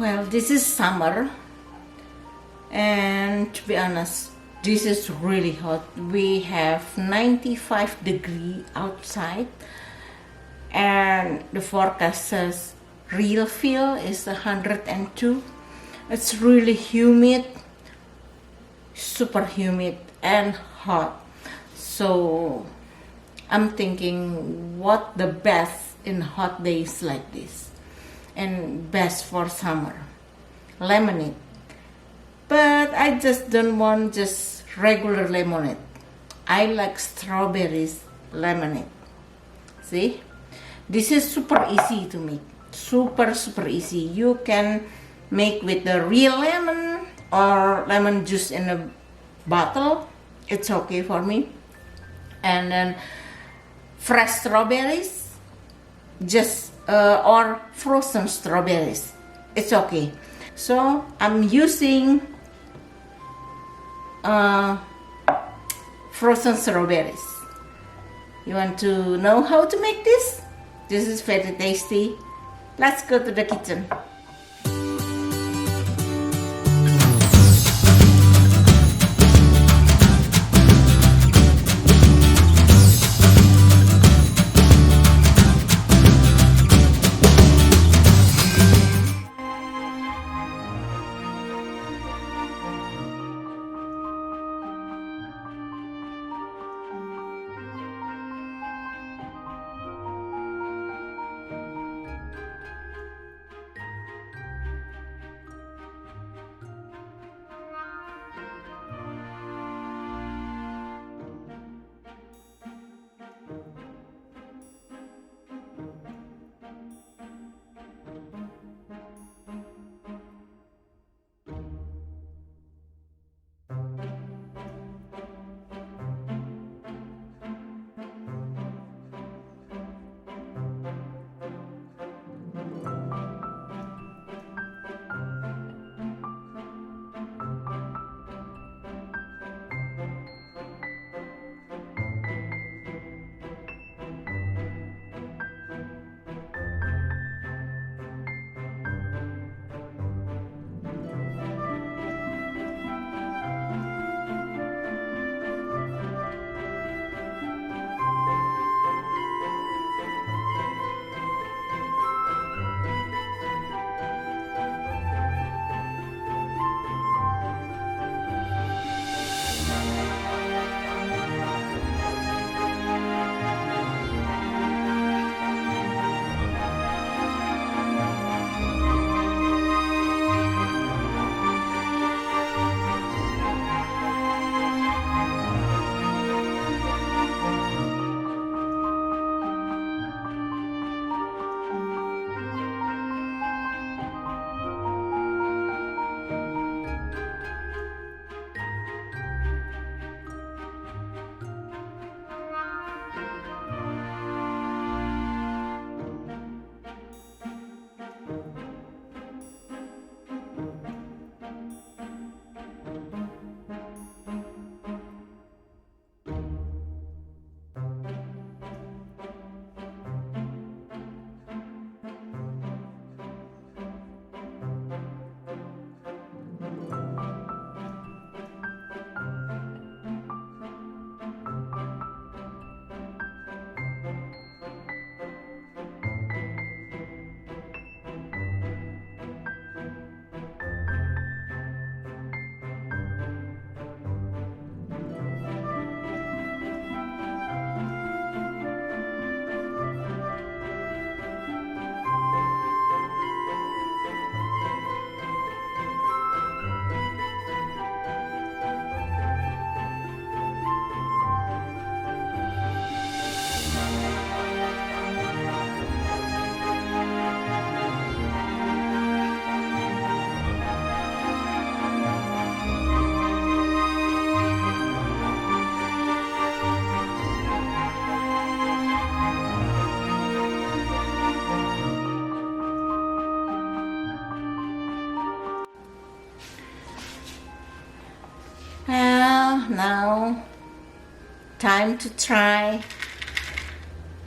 Well, this is summer, and to be honest, this is really hot. We have 95 degree outside, and the forecast says real feel is 102. It's really humid, super humid and hot. So I'm thinking what the best in hot days like this and best for summer. Lemonade. But I just don't want just regular lemonade. I like strawberries lemonade. See? This is super easy to make. Super easy. You can make with the real lemon or lemon juice in a bottle. It's okay for me. And then fresh strawberries, just or frozen strawberries. It's okay. So I'm using frozen strawberries. You want to know how to make this? This is very tasty. Let's go to the kitchen. Well, now time to try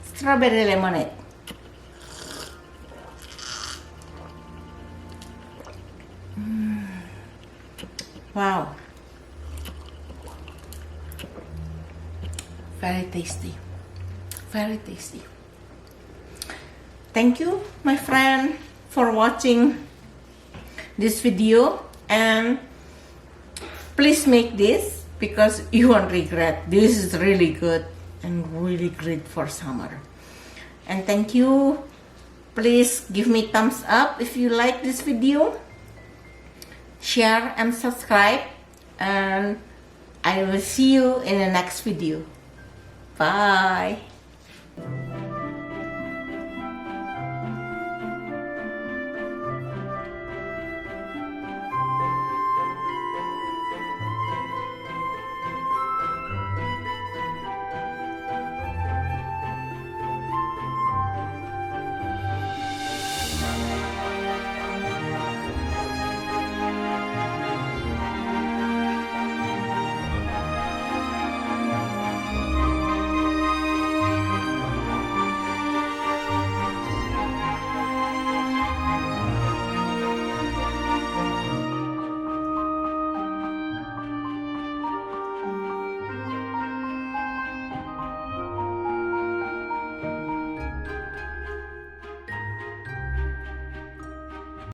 strawberry lemonade. Wow. Very tasty. Very tasty. Thank you, my friend, for watching this video, and please make this because you won't regret. This is really good and really great for summer. And thank you. Please give me thumbs up if you like this video. Share and subscribe, and I will see you in the next video. Bye.